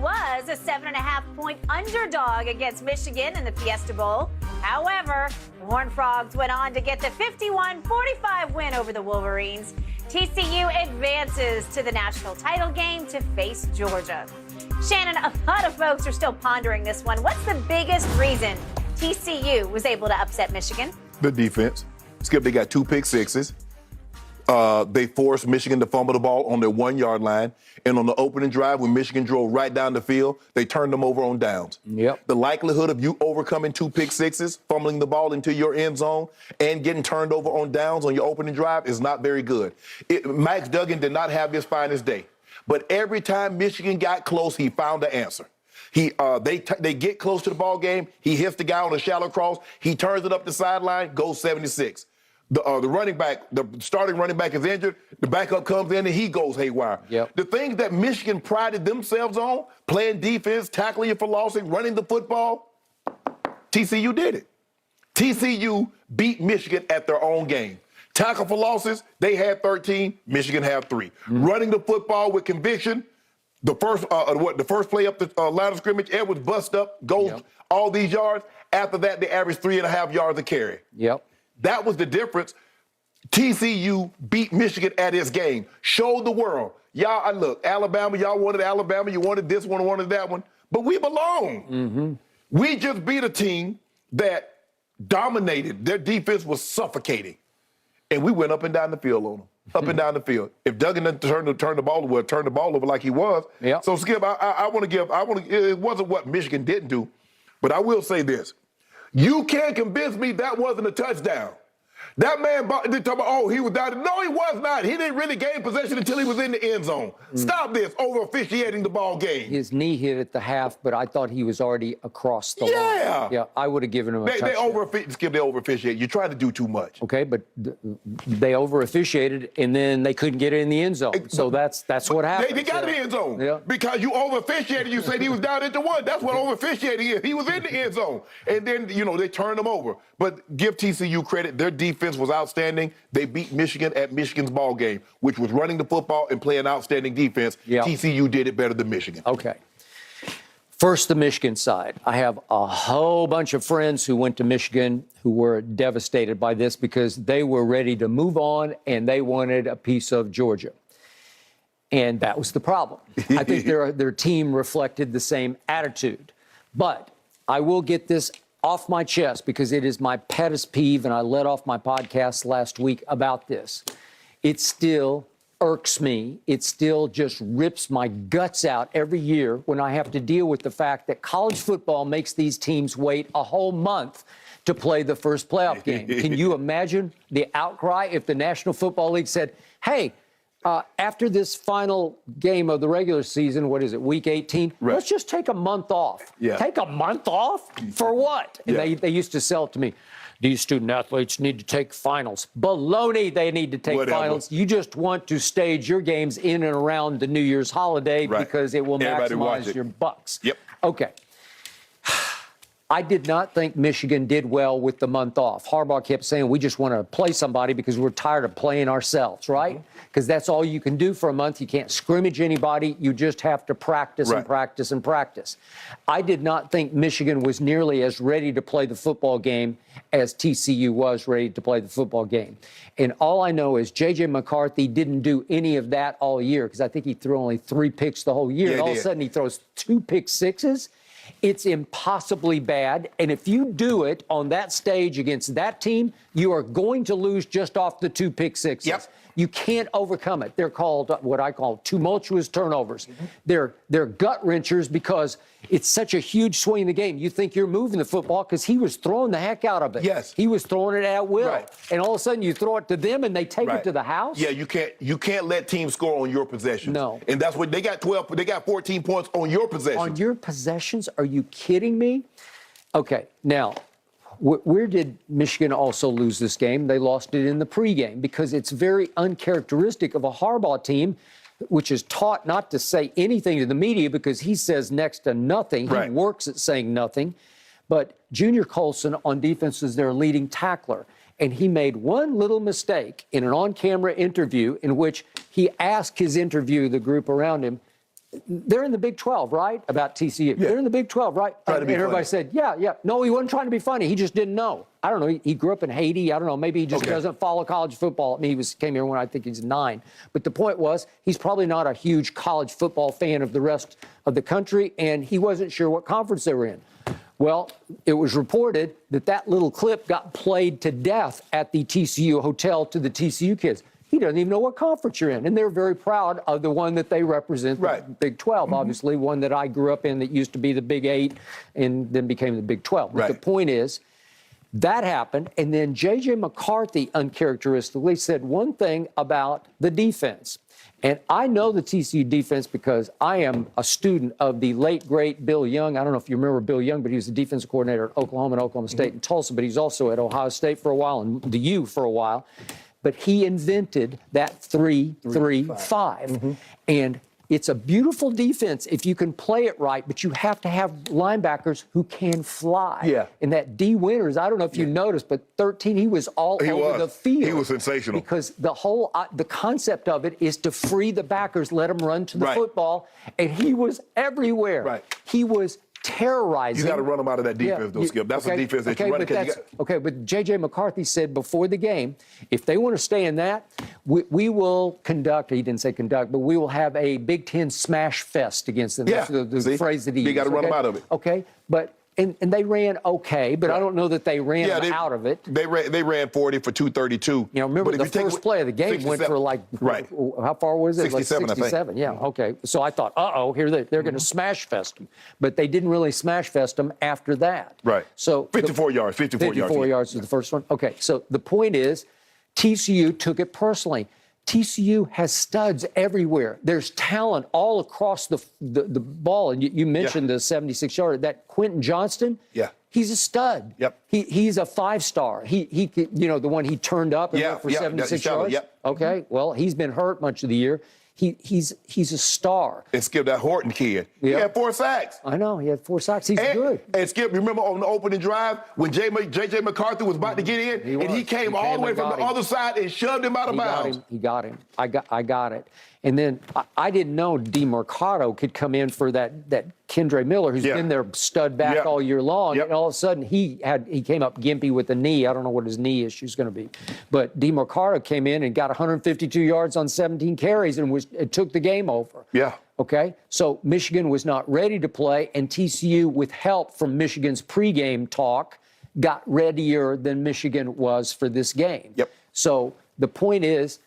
was a 7.5-point underdog against Michigan in the Fiesta Bowl. However, the Horned Frogs went on to get the 51-45 win over the Wolverines. TCU advances to the national title game to face Georgia. Shannon, a lot of folks are still pondering this one. What's the biggest reason TCU was able to upset Michigan? The defense. Skip, they got 2 pick sixes. They forced Michigan to fumble the ball on their 1-yard line. And on the opening drive, when Michigan drove right down the field, they turned them over on downs. Yep. The likelihood of you overcoming 2 pick sixes, fumbling the ball into your end zone, and getting turned over on downs on your opening drive is not very good. Max Duggan did not have his finest day. But every time Michigan got close, he found the answer. They get close to the ball game. He hits the guy on a shallow cross. He turns it up the sideline, goes 76. The running back, the starting running back is injured. The backup comes in and he goes haywire. Yep. The things that Michigan prided themselves on, playing defense, tackling you for losses, running the football, TCU did it. TCU beat Michigan at their own game. Tackle for losses, they had 13, Michigan had 3. Mm-hmm. Running the football with conviction, the first play up the line of scrimmage, Edwards bust up, goes all these yards. After that, they averaged 3.5 yards a carry. Yep. That was the difference. TCU beat Michigan at its game. Showed the world. Y'all, look, Alabama, y'all wanted Alabama, you wanted this one, wanted that one, but we belong. Mm-hmm. We just beat a team that dominated. Their defense was suffocating. And we went up and down the field on them. Up and down the field. If Duggan didn't turn the ball over like he was. Yep. So Skip, it wasn't what Michigan didn't do, but I will say this. You can't convince me that wasn't a touchdown. That man, they talk about, oh, he was down. No, he was not. He didn't really gain possession until he was in the end zone. Stop this, over officiating the ball game. His knee hit at the half, but I thought he was already across the line. Yeah, I would have given him a touchdown. They over-officiate. You're trying to do too much. Okay, but they over-officiated, and then they couldn't get it in the end zone. So that's what happened. They got in the end zone because you over-officiated. You said he was down at the 1. That's what over-officiating is. He was in the end zone. And then, they turned him over. But give TCU credit. Their defense was outstanding. They beat Michigan at Michigan's ball game, which was running the football and playing outstanding defense. Yep. TCU did it better than Michigan. Okay. First, the Michigan side. I have a whole bunch of friends who went to Michigan who were devastated by this because they were ready to move on and they wanted a piece of Georgia. And that was the problem. I think their team reflected the same attitude. But I will get this off my chest because it is my pettest peeve, and I let off my podcast last week about this. It still irks me. It still just rips my guts out every year when I have to deal with the fact that college football makes these teams wait a whole month to play the first playoff game. Can you imagine the outcry if the National Football League said, hey, after this final game of the regular season, what is it, week 18, let's just take a month off. Yeah. Take a month off? For what? And they used to sell it to me. These student athletes need to take finals. Baloney, they need to take finals. You just want to stage your games in and around the New Year's holiday because it will maximize your bucks. Yep. Okay. I did not think Michigan did well with the month off. Harbaugh kept saying, we just want to play somebody because we're tired of playing ourselves, right? Because that's all you can do for a month. You can't scrimmage anybody. You just have to practice and practice and practice. I did not think Michigan was nearly as ready to play the football game as TCU was ready to play the football game. And all I know is J.J. McCarthy didn't do any of that all year because I think he threw only 3 picks the whole year. And all of a sudden he throws 2 pick sixes. It's impossibly bad. And if you do it on that stage against that team, you are going to lose just off the 2 pick sixes. Yep. You can't overcome it. They're called what I call tumultuous turnovers. They're gut wrenchers because it's such a huge swing in the game. You think you're moving the football because he was throwing the heck out of it. Yes. He was throwing it at will. And all of a sudden you throw it to them and they take it to the house. Yeah, you can't let teams score on your possessions. No. And that's what they got 14 points on your possessions. On your possessions? Are you kidding me? Okay, now, where did Michigan also lose this game? They lost it in the pregame because it's very uncharacteristic of a Harbaugh team, which is taught not to say anything to the media because he says next to nothing. He works at saying nothing. But Junior Colson on defense is their leading tackler. And he made one little mistake in an on-camera interview in which he asked his interview, the group around him, they're in the Big 12, right? About TCU. Yeah. They're in the Big 12, right? Trying to be everybody funny. said, yeah. No, he wasn't trying to be funny. He just didn't know. I don't know. He grew up in Haiti. I don't know. Maybe he just doesn't follow college football. I mean, came here when I think he's 9. But the point was, he's probably not a huge college football fan of the rest of the country, and he wasn't sure what conference they were in. Well, it was reported that that little clip got played to death at the TCU hotel to the TCU kids. He doesn't even know what conference you're in. And they're very proud of the one that they represent, the Big 12, obviously, one that I grew up in that used to be the Big 8 and then became the Big 12. But the point is, that happened. And then J.J. McCarthy uncharacteristically said one thing about the defense. And I know the TCU defense because I am a student of the late, great Bill Young. I don't know if you remember Bill Young, but he was the defensive coordinator at Oklahoma and Oklahoma State and Tulsa, but he's also at Ohio State for a while and the U for a while. But he invented that 3-3-5. And it's a beautiful defense if you can play it right, but you have to have linebackers who can fly. Yeah. And that D. Winters, I don't know if you noticed, but 13, he was all over the field. He was sensational. Because the whole, the concept of it is to free the backers, let them run to the football, and he was everywhere. He was terrorizing. You got to run them out of that defense, though, Skip. That's a defense that you run. But J.J. McCarthy said before the game, if they want to stay in that, we will conduct, he didn't say conduct, but we will have a Big Ten smash fest against them. That's the phrase that he used. You got to run them out of it. But and they ran okay, but I don't know that they ran out of it. They ran 40 for 232. You know, remember the first play of the game went for like, how far was it? 67, like 67, yeah, okay. So I thought, here they're going to smash fest them. But they didn't really smash fest them after that. So 54 yards. 54 yards was the first one. Okay, so the point is, TCU took it personally. TCU has studs everywhere. There's talent all across the ball. And you mentioned the 76-yarder. That Quentin Johnston, he's a stud. He's a 5-star. He the one he turned up and went for 76 yards. Okay, well, he's been hurt much of the year. He's a star. And Skip, that Horton kid, he had 4 sacks. I know, he had 4 sacks. He's good. And Skip, remember on the opening drive when J.J. McCarthy was about to get in, and he came all the way from the other side and shoved him out of bounds. He got him. I got it. And then I didn't know DeMarcado could come in for that Kendre Miller, who's been their stud back all year long. And all of a sudden, he came up gimpy with the knee. I don't know what his knee issue is going to be. But DeMarcado came in and got 152 yards on 17 carries and it took the game over. Okay? So Michigan was not ready to play, and TCU, with help from Michigan's pregame talk, got readier than Michigan was for this game. So the point is,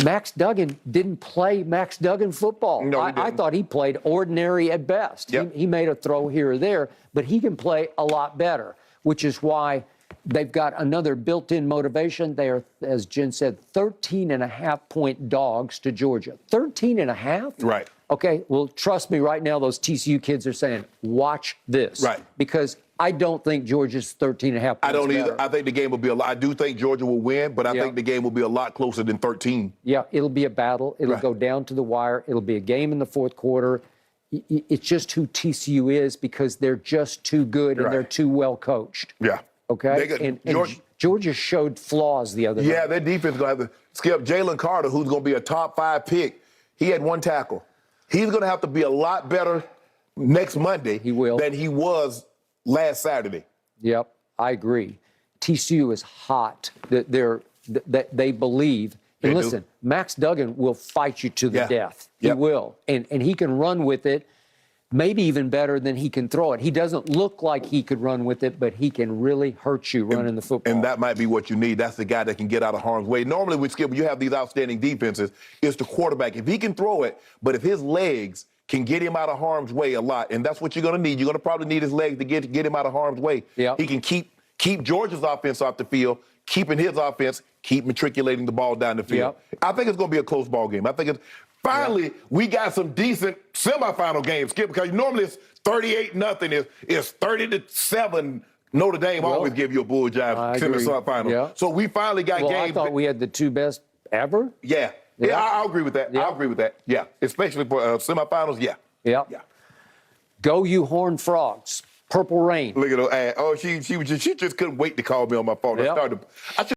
Max Duggan didn't play Max Duggan football. No, I thought he played ordinary at best. He made a throw here or there, but he can play a lot better, which is why they've got another built-in motivation. They are, as Jen said, 13.5-point dogs to Georgia. 13.5? Okay, well, trust me, right now, those TCU kids are saying, watch this. Because I don't think Georgia's 13.5 points I don't either. better. I think the game will be a lot. I do think Georgia will win, but I think the game will be a lot closer than 13. Yeah, it'll be a battle. It'll go down to the wire. It'll be a game in the fourth quarter. It's just who TCU is because they're just too good and they're too well coached. Okay? And Georgia showed flaws the other night. Their defense is going to have to skip Jalen Carter, who's going to be a top 5 pick. He had 1 tackle. He's going to have to be a lot better next Monday than he was last Saturday. Yep, I agree. TCU is hot. They believe. And listen, Max Duggan will fight you to the death. He will. And he can run with it, maybe even better than he can throw it. He doesn't look like he could run with it, but he can really hurt you running the football. And that might be what you need. That's the guy that can get out of harm's way. Normally, with Skip, when you have these outstanding defenses, it's the quarterback. If he can throw it, but if his legs can get him out of harm's way a lot, and that's what you're going to need. You're going to probably need his legs to get him out of harm's way. He can keep Georgia's offense off the field, keeping his offense, keep matriculating the ball down the field. I think it's going to be a close ball game. I think it's finally we got some decent semifinal games, Skip, because normally it's 38-0. It's 30-7. Notre Dame always give you a bull jive semifinal. So we finally got games. I thought we had the 2 best ever. I'll agree with that. I'll agree with that. Especially for semifinals. Go you Horned Frogs. Purple Rain. Look at her. Oh, she just couldn't wait to call me on my phone. I